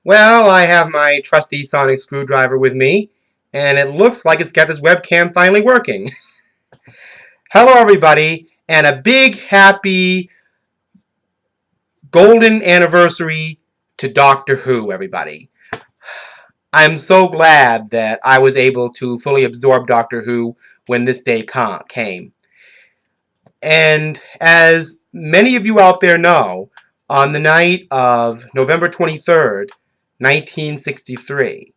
Well, I have my trusty sonic screwdriver with me, and it looks like it's got this webcam finally working. Hello, everybody, and a big happy golden anniversary to Doctor Who, everybody. I'm so glad that I was able to fully absorb Doctor Who when this day came. And as many of you out there know, on the night of November 23rd, 1963,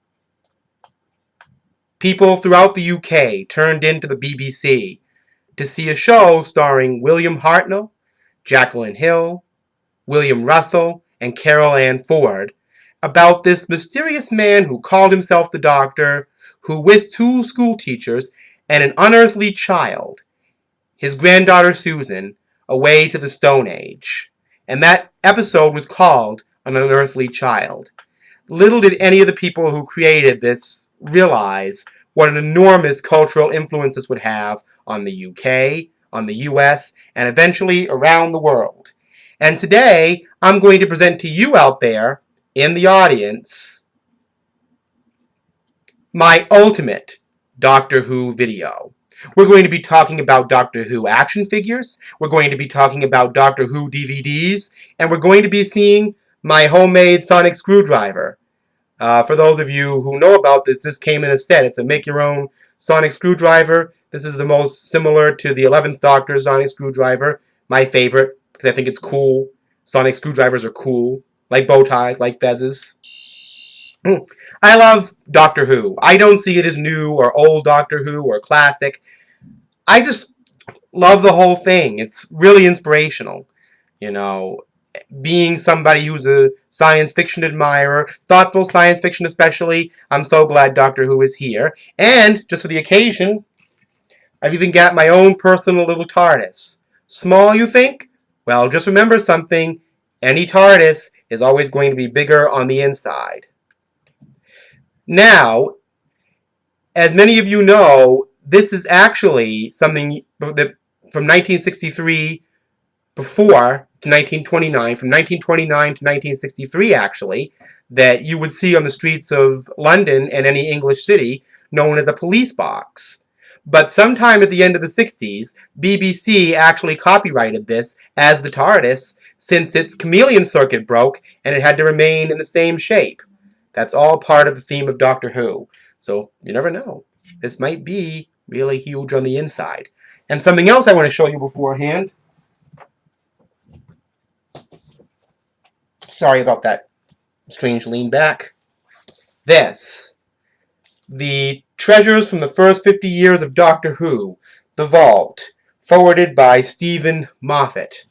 people throughout the UK turned into the BBC to see a show starring William Hartnell, Jacqueline Hill, William Russell, and Carol Ann Ford about this mysterious man who called himself the Doctor, who whisked two school teachers and an unearthly child, his granddaughter Susan, away to the Stone Age. And that episode was called An Unearthly Child. Little did any of the people who created this realize what an enormous cultural influence this would have on the UK, on the US, and eventually around the world. And today, I'm going to present to you out there, in the audience, my ultimate Doctor Who video. We're going to be talking about Doctor Who action figures, we're going to be talking about Doctor Who DVDs, and we're going to be seeing my homemade sonic screwdriver. For those of you who know about this, this came in a set. It's a make-your-own sonic screwdriver. This is the most similar to the 11th Doctor's sonic screwdriver. My favorite, because I think it's cool. Sonic screwdrivers are cool. Like bow ties, like fezzes. I love Doctor Who. I don't see it as new or old Doctor Who or classic. I just love the whole thing. It's really inspirational. You know, being somebody who's a science fiction admirer, thoughtful science fiction especially, I'm so glad Doctor Who is here. And, just for the occasion, I've even got my own personal little TARDIS. Small, you think? Well, just remember something. Any TARDIS is always going to be bigger on the inside. Now, as many of you know, this is actually something that from 1963 before to 1929, from 1929 to 1963 actually, that you would see on the streets of London and any English city known as a police box. But sometime at the end of the 60s, BBC actually copyrighted this as the TARDIS since its chameleon circuit broke and it had to remain in the same shape. That's all part of the theme of Doctor Who. So you never know. This might be really huge on the inside. And something else I want to show you beforehand. Sorry about that strange lean back. This. The Treasures from the First 50 Years of Doctor Who. The Vault. Forwarded by Stephen Moffat.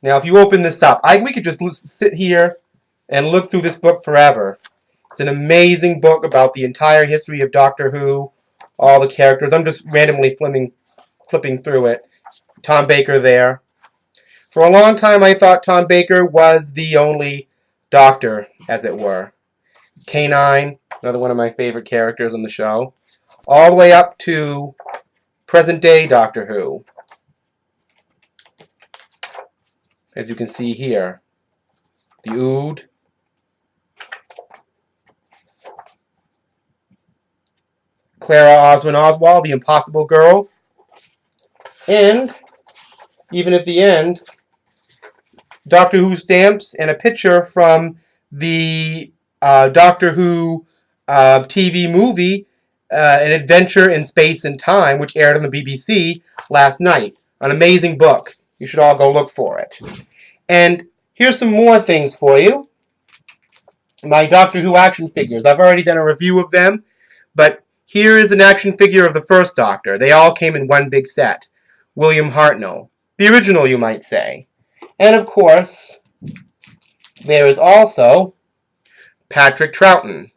Now, if you open this up, we could just sit here and look through this book forever. It's an amazing book about the entire history of Doctor Who, all the characters. I'm just randomly flipping through it. Tom Baker there. For a long time, I thought Tom Baker was the only Doctor, as it were. K9, another one of my favorite characters on the show. All the way up to present-day Doctor Who. As you can see here. The Ood. Clara Oswin Oswald, the Impossible Girl. And, even at the end, Doctor Who stamps and a picture from the Doctor Who TV movie, An Adventure in Space and Time, which aired on the BBC last night. An amazing book. You should all go look for it. And here's some more things for you. My Doctor Who action figures. I've already done a review of them, but here is an action figure of the first Doctor. They all came in one big set. William Hartnell. The original, you might say. And of course, there is also Patrick Troughton.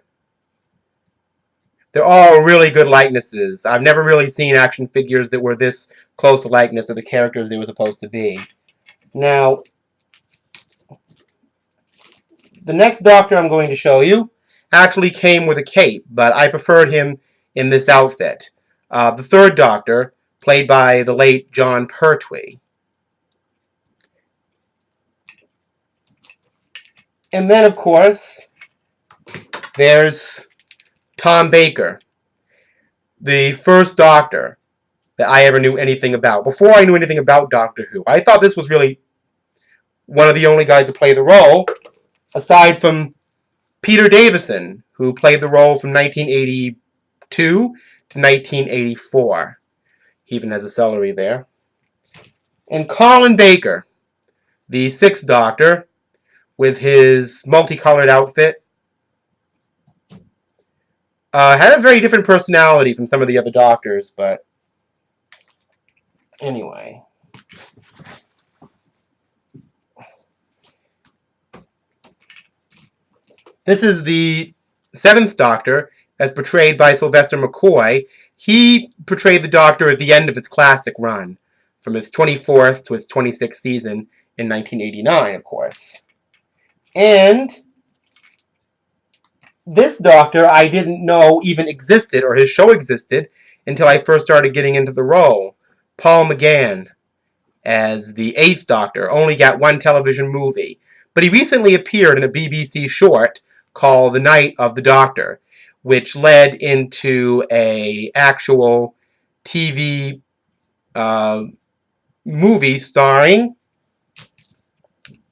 They're all really good likenesses. I've never really seen action figures that were this close to likeness of the characters they were supposed to be. Now, the next Doctor I'm going to show you actually came with a cape, but I preferred him in this outfit. The third Doctor, played by the late Jon Pertwee. And then, of course, there's Tom Baker, the first Doctor that I ever knew anything about. Before I knew anything about Doctor Who, I thought this was really one of the only guys to play the role, aside from Peter Davison, who played the role from 1982 to 1984. He even has a celery there. And Colin Baker, the sixth Doctor, with his multicolored outfit, had a very different personality from some of the other Doctors, but anyway. This is the seventh Doctor, as portrayed by Sylvester McCoy. He portrayed the Doctor at the end of its classic run, from its 24th to its 26th season in 1989, of course. And this Doctor I didn't know even existed, or his show existed, until I first started getting into the role. Paul McGann, as the eighth Doctor, only got one television movie. But he recently appeared in a BBC short called The Night of the Doctor, which led into a actual TV movie starring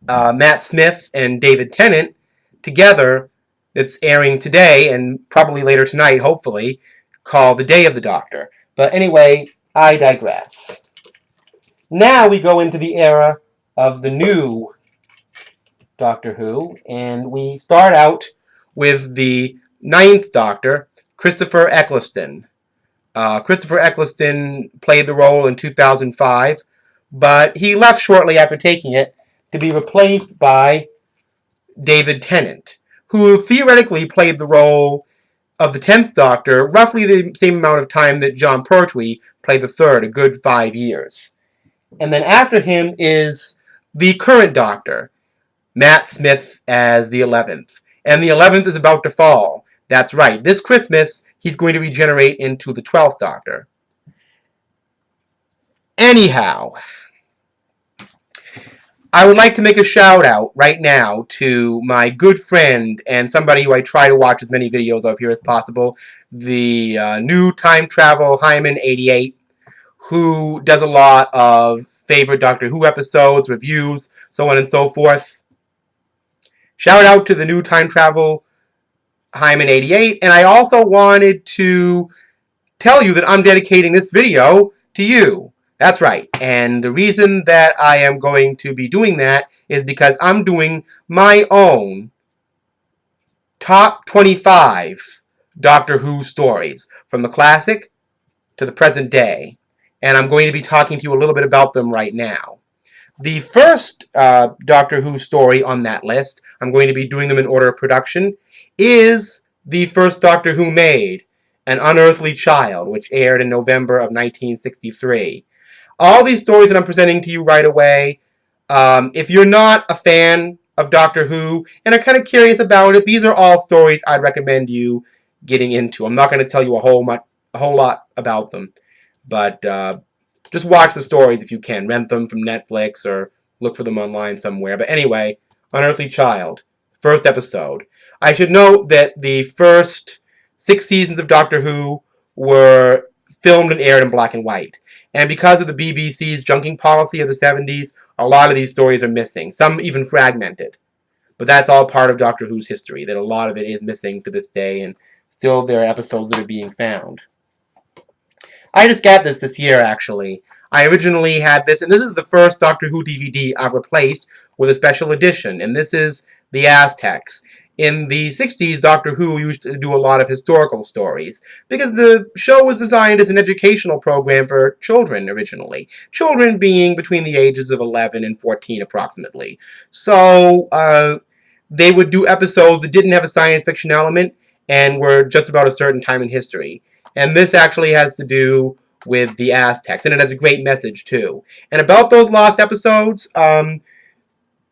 Matt Smith and David Tennant together, that's airing today and probably later tonight, hopefully, called The Day of the Doctor. But anyway, I digress. Now we go into the era of the new Doctor Who, and we start out with the ninth Doctor, Christopher Eccleston. Christopher Eccleston played the role in 2005, but he left shortly after taking it to be replaced by David Tennant, who theoretically played the role of the 10th Doctor roughly the same amount of time that John Pertwee played the third, a good 5 years. And then after him is the current Doctor, Matt Smith, as the 11th. And the 11th is about to fall. That's right. This Christmas, he's going to regenerate into the 12th Doctor. Anyhow, I would like to make a shout out right now to my good friend and somebody who I try to watch as many videos of here as possible, the new time travel Hyman 88, who does a lot of favorite Doctor Who episodes, reviews, so on and so forth. Shout out to the new time travel Hyman 88, and I also wanted to tell you that I'm dedicating this video to you. That's right, and the reason that I am going to be doing that is because I'm doing my own top 25 Doctor Who stories, from the classic to the present day, and I'm going to be talking to you a little bit about them right now. The first Doctor Who story on that list, I'm going to be doing them in order of production, is the first Doctor Who made, An Unearthly Child, which aired in November of 1963. All these stories that I'm presenting to you right away, if you're not a fan of Doctor Who and are kind of curious about it, these are all stories I'd recommend you getting into. I'm not going to tell you a whole lot about them, but just watch the stories if you can. Rent them from Netflix or look for them online somewhere. But anyway, Unearthly Child, first episode. I should note that the first 6 seasons of Doctor Who were filmed and aired in black and white. And because of the BBC's junking policy of the 70s, a lot of these stories are missing, some even fragmented. But that's all part of Doctor Who's history, that a lot of it is missing to this day, and still there are episodes that are being found. I just got this year, actually. I originally had this, and this is the first Doctor Who DVD I've replaced with a special edition, and this is The Aztecs. In the 60s, Doctor Who used to do a lot of historical stories, because the show was designed as an educational program for children originally. Children being between the ages of 11 and 14 approximately. So they would do episodes that didn't have a science fiction element and were just about a certain time in history. And this actually has to do with the Aztecs, and it has a great message too. And about those lost episodes,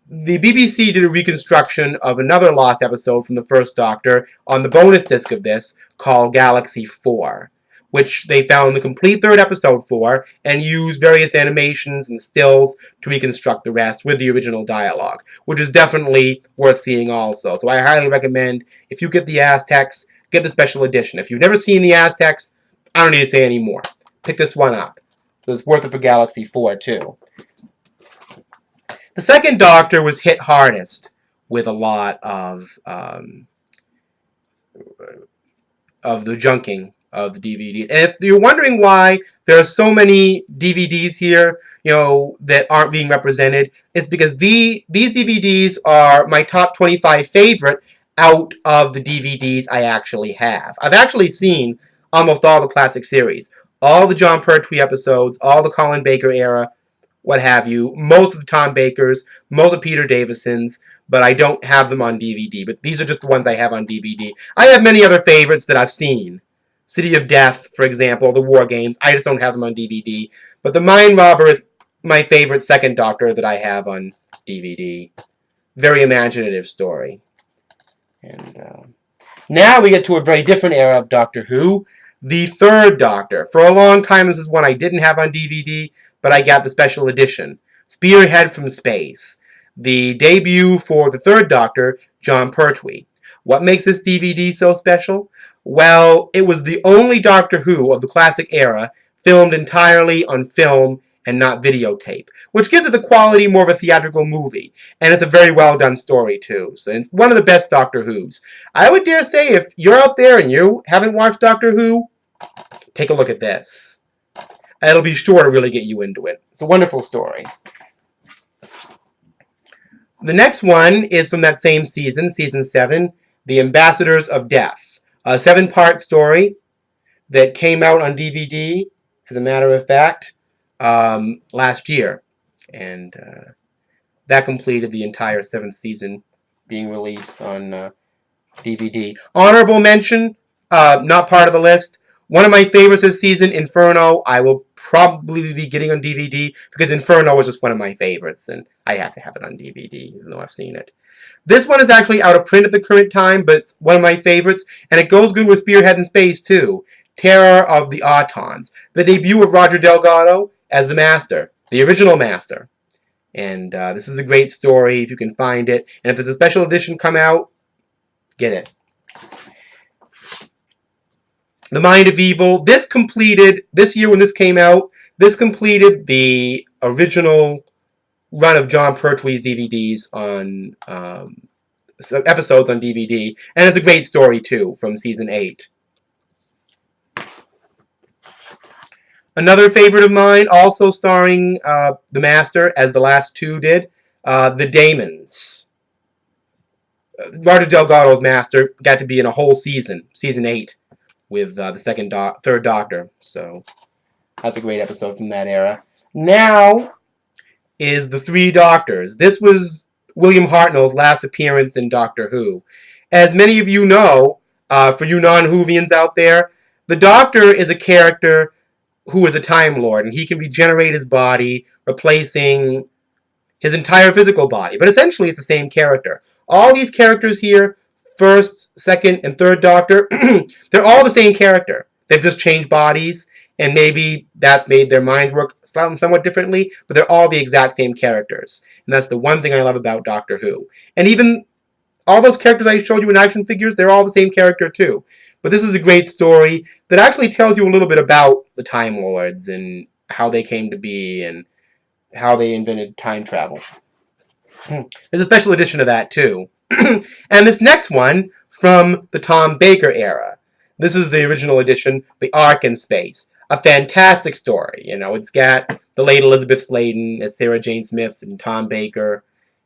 the BBC did a reconstruction of another lost episode from the first Doctor on the bonus disc of this called Galaxy 4, which they found the complete third episode for, and used various animations and stills to reconstruct the rest with the original dialogue, which is definitely worth seeing also. So I highly recommend, if you get the Aztecs, get the special edition. If you've never seen the Aztecs, I don't need to say any more. Pick this one up. It's worth it for Galaxy 4, too. The second Doctor was hit hardest with a lot of the junking of the DVD. And if you're wondering why there are so many DVDs here, that aren't being represented, it's because these DVDs are my top 25 favorite out of the DVDs I actually have. I've actually seen almost all the classic series. All the Jon Pertwee episodes, all the Colin Baker era, what have you, most of the Tom Bakers, most of Peter Davison's, but I don't have them on DVD. But these are just the ones I have on DVD. I have many other favorites that I've seen. City of Death, for example, the War Games. I just don't have them on DVD. But The Mind Robber is my favorite second Doctor that I have on DVD. Very imaginative story. And now we get to a very different era of Doctor Who. The third Doctor. For a long time, this is one I didn't have on DVD, but I got the special edition. Spearhead from Space. The debut for the third Doctor, Jon Pertwee. What makes this DVD so special? Well, it was the only Doctor Who of the classic era filmed entirely on film and not videotape, which gives it the quality more of a theatrical movie. And it's a very well done story, too. So it's one of the best Doctor Whos. I would dare say, if you're out there and you haven't watched Doctor Who, take a look at this. It'll be sure to really get you into it. It's a wonderful story. The next one is from that same season, season 7, The Ambassadors of Death. A 7-part story that came out on DVD, as a matter of fact, last year. And that completed the entire 7th season being released on DVD. Honorable mention, not part of the list. One of my favorites this season, Inferno, I will probably be getting on DVD because Inferno was just one of my favorites, and I have to have it on DVD, even though I've seen it. This one is actually out of print at the current time, but it's one of my favorites, and it goes good with Spearhead in Space, too. Terror of the Autons, the debut of Roger Delgado as the Master, the original Master. And this is a great story, if you can find it. And if there's a special edition come out, get it. The Mind of Evil. This completed, this year when this came out, this completed the original run of Jon Pertwee's DVDs on episodes on DVD. And it's a great story, too, from season 8. Another favorite of mine, also starring the Master, as the last two did, The Daemons. Roger Delgado's Master got to be in a whole season, season 8, with the third Doctor. So that's a great episode from that era. Now is The Three Doctors. This was William Hartnell's last appearance in Doctor Who. As many of you know, for you non-Whovians out there, the Doctor is a character who is a Time Lord, and he can regenerate his body, replacing his entire physical body. But essentially, it's the same character. All these characters here, first, second, and third Doctor, they're all the same character. They've just changed bodies, and maybe that's made their minds work somewhat differently, but they're all the exact same characters. And that's the one thing I love about Doctor Who. And even all those characters I showed you in action figures, they're all the same character too. But this is a great story that actually tells you a little bit about the Time Lords and how they came to be and how they invented time travel. There's a special edition of that too. And this next one from the Tom Baker era. This is the original edition, The Ark in Space. A fantastic story. It's got the late Elizabeth Sladen as Sarah Jane Smith and Tom Baker,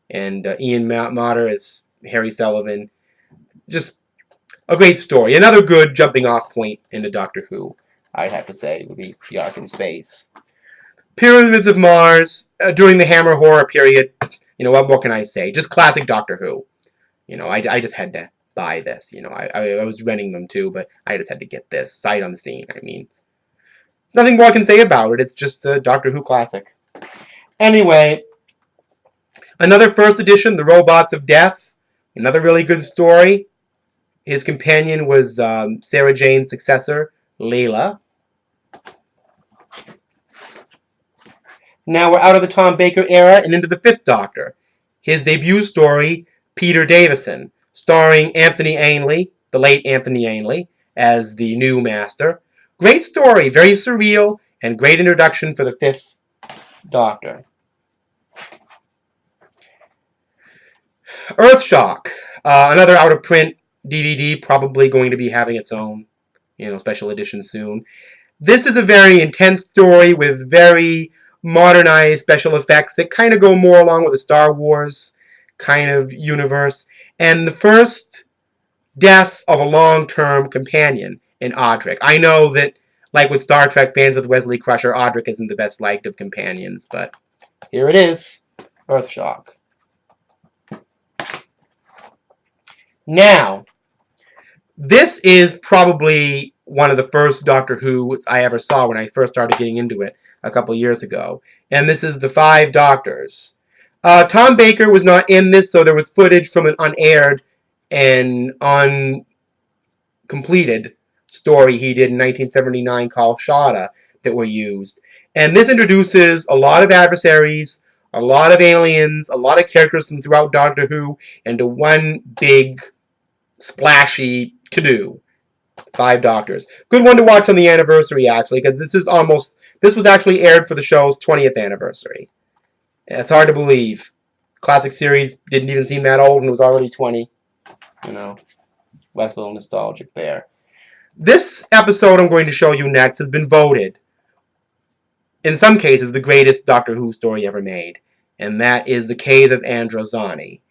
and Ian Motter as Harry Sullivan. Just a great story. Another good jumping off point into Doctor Who, I'd have to say, would be The Ark in Space. Pyramids of Mars, during the Hammer horror period, what more can I say? Just classic Doctor Who. I just had to buy this. I was renting them too, but I just had to get this. Sight on the scene, I mean. Nothing more I can say about it. It's just a Doctor Who classic. Anyway, another first edition, The Robots of Death. Another really good story. His companion was Sarah Jane's successor, Layla. Now we're out of the Tom Baker era and into the Fifth Doctor. His debut story, Peter Davison, starring Anthony Ainley, the late Anthony Ainley, as the new Master. Great story, very surreal, and great introduction for the Fifth Doctor. Earthshock, another out-of-print DVD, probably going to be having its own, special edition soon. This is a very intense story with very modernized special effects that kind of go more along with the Star Wars kind of universe. And the first death of a long-term companion in Audric. I know that, like with Star Trek fans with Wesley Crusher, Audric isn't the best liked of companions, but here it is, Earthshock. Now, this is probably one of the first Doctor Who I ever saw when I first started getting into it a couple years ago. And this is the Five Doctors. Tom Baker was not in this, so there was footage from an unaired and uncompleted story he did in 1979 called Shada that were used. And this introduces a lot of adversaries, a lot of aliens, a lot of characters from throughout Doctor Who into one big, splashy to-do. Five Doctors. Good one to watch on the anniversary, actually, because this was actually aired for the show's 20th anniversary. It's hard to believe. Classic series didn't even seem that old and it was already 20. Less a little nostalgic there. This episode I'm going to show you next has been voted, in some cases, the greatest Doctor Who story ever made. And that is The Cave of Androzani.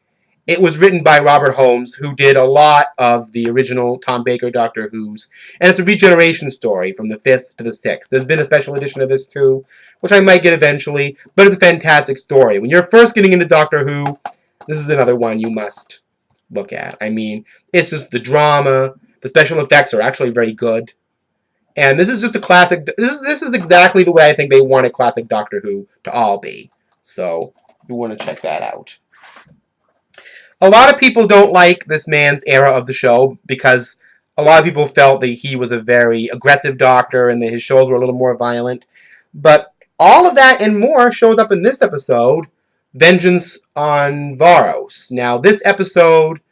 It was written by Robert Holmes, who did a lot of the original Tom Baker Doctor Who's. And it's a regeneration story from the 5th to the 6th. There's been a special edition of this too, which I might get eventually. But it's a fantastic story. When you're first getting into Doctor Who, this is another one you must look at. I mean, it's just the drama. The special effects are actually very good. And this is just a classic. This is exactly the way I think they wanted classic Doctor Who to all be. So you want to check that out. A lot of people don't like this man's era of the show because a lot of people felt that he was a very aggressive doctor and that his shows were a little more violent. But all of that and more shows up in this episode, Vengeance on Varos. Now, this episode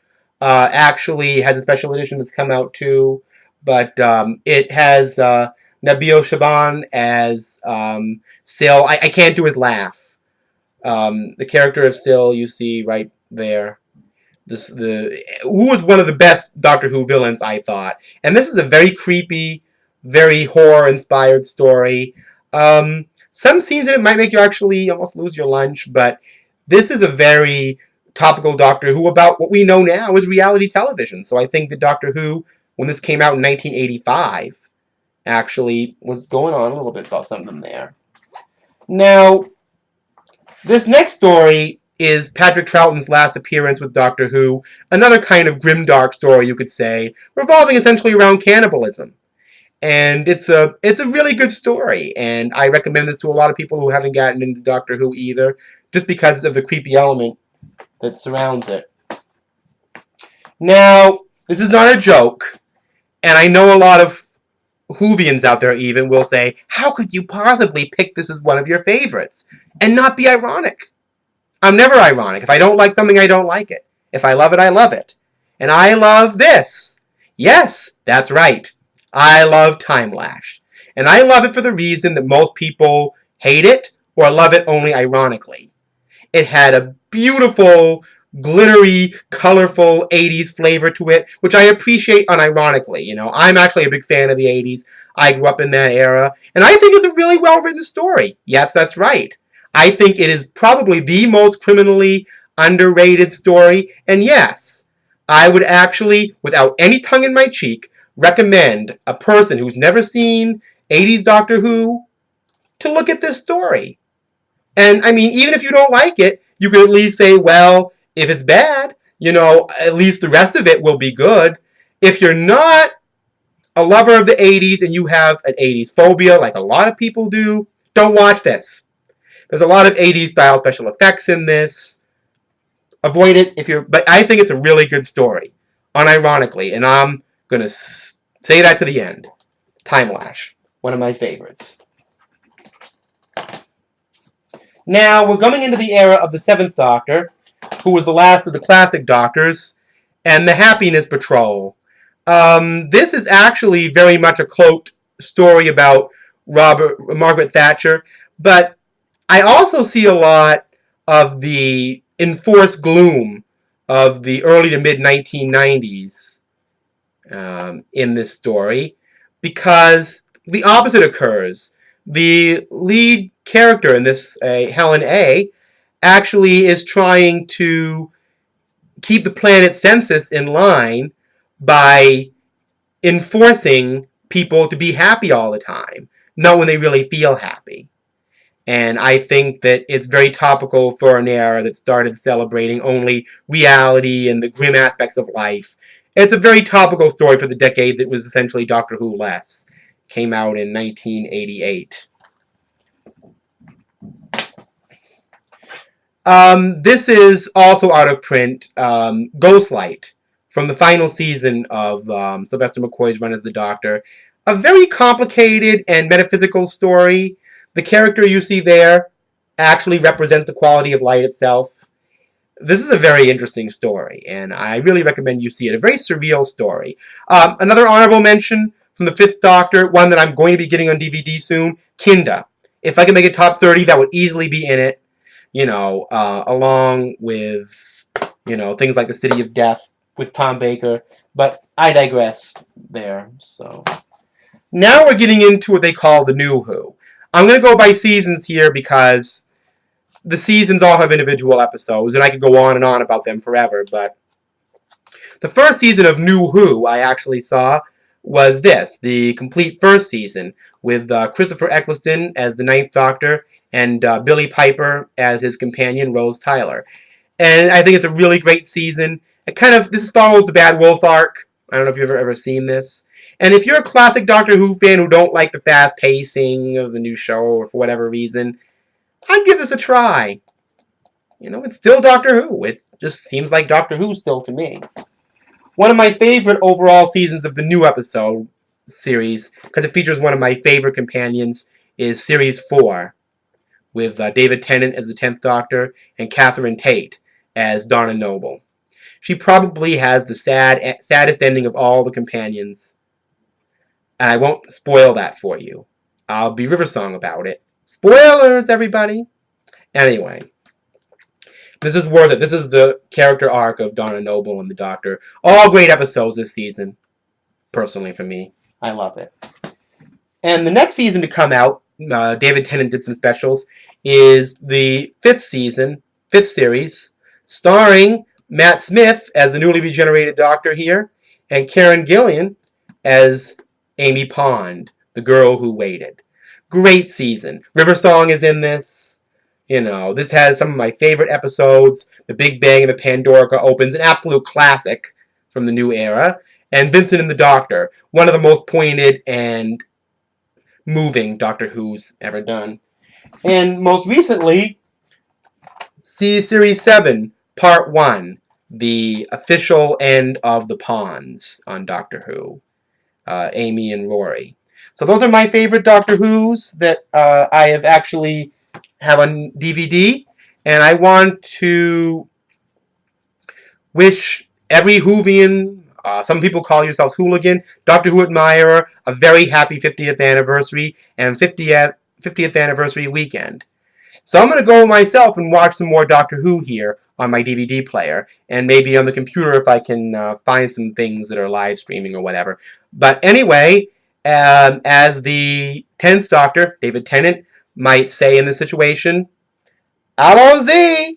actually has a special edition that's come out too, but it has Nabil Shaban as Syl. I can't do his laugh. The character of Syl you see right there. Who was one of the best Doctor Who villains, I thought. And this is a very creepy, very horror-inspired story. Some scenes in it might make you actually almost lose your lunch, but this is a very topical Doctor Who about what we know now is reality television. So I think that Doctor Who, when this came out in 1985, actually was going on a little bit about something there. Now, this next story is Patrick Troughton's last appearance with Doctor Who, another kind of grimdark story, you could say, revolving essentially around cannibalism. And it's a really good story, and I recommend this to a lot of people who haven't gotten into Doctor Who either, just because of the creepy element that surrounds it. Now, this is not a joke, and I know a lot of Whovians out there even will say, how could you possibly pick this as one of your favorites and not be ironic? I'm never ironic. If I don't like something, I don't like it. If I love it, I love it. And I love this. Yes, that's right. I love Time Lash. And I love it for the reason that most people hate it or love it only ironically. It had a beautiful, glittery, colorful 80s flavor to it, which I appreciate unironically. I'm actually a big fan of the 80s. I grew up in that era. And I think it's a really well-written story. Yes, that's right. I think it is probably the most criminally underrated story. And yes, I would actually, without any tongue in my cheek, recommend a person who's never seen 80s Doctor Who to look at this story. And, I mean, even if you don't like it, you could at least say, well, if it's bad, at least the rest of it will be good. If you're not a lover of the 80s and you have an 80s phobia like a lot of people do, don't watch this. There's a lot of 80s style special effects in this. Avoid it but I think it's a really good story, unironically, and I'm going to say that to the end. Time Lash, one of my favorites. Now, we're coming into the era of the 7th Doctor, who was the last of the classic Doctors, and the Happiness Patrol. This is actually very much a cloaked story about Margaret Thatcher, but I also see a lot of the enforced gloom of the early to mid 1990s in this story, because the opposite occurs. The lead character in this, Helen A, actually is trying to keep the planet's census in line by enforcing people to be happy all the time, not when they really feel happy. And I think that it's very topical for an era that started celebrating only reality and the grim aspects of life. It's a very topical story for the decade that was essentially Doctor Who less. Came out in 1988. This is also out of print, Ghostlight, from the final season of Sylvester McCoy's run as the Doctor. A very complicated and metaphysical story. The character you see there actually represents the quality of light itself. This is a very interesting story, and I really recommend you see it. A very surreal story. Another honorable mention from the 5th Doctor, one that I'm going to be getting on DVD soon, Kinda. If I can make a top 30, that would easily be in it. Along with, things like The City of Death with Tom Baker. But I digress there. So now we're getting into what they call the New Who. I'm going to go by seasons here because the seasons all have individual episodes, and I could go on and on about them forever, but the first season of New Who I actually saw was this, the complete first season, with Christopher Eccleston as the 9th Doctor, and Billy Piper as his companion, Rose Tyler. And I think it's a really great season. This follows the Bad Wolf arc. I don't know if you've ever seen this. And if you're a classic Doctor Who fan who don't like the fast pacing of the new show, or for whatever reason, I'd give this a try. It's still Doctor Who. It just seems like Doctor Who still to me. One of my favorite overall seasons of the new episode series, because it features one of my favorite companions, is Series 4, with David Tennant as the 10th Doctor and Catherine Tate as Donna Noble. She probably has the saddest ending of all the companions. And I won't spoil that for you. I'll be Riversong about it. Spoilers, everybody! Anyway, this is worth it. This is the character arc of Donna Noble and the Doctor. All great episodes this season, personally for me. I love it. And the next season to come out, David Tennant did some specials, is the 5th season, 5th series, starring Matt Smith as the newly regenerated Doctor here, and Karen Gillan as Amy Pond, the girl who waited. Great season. Riversong is in this. This has some of my favorite episodes. The Big Bang and the Pandorica opens, an absolute classic from the new era. And Vincent and the Doctor, one of the most pointed and moving Doctor Who's ever done. And most recently, Series 7, Part 1, the official end of the Ponds on Doctor Who. Amy and Rory. So those are my favorite Doctor Who's that I have actually have on DVD. And I want to wish every Whovian, some people call yourselves hooligan, Doctor Who admirer, a very happy 50th anniversary and 50th anniversary weekend. So I'm going to go myself and watch some more Doctor Who here on my DVD player, and maybe on the computer if I can find some things that are live streaming or whatever. But anyway, as the 10th Doctor, David Tennant, might say in this situation, Allons-y!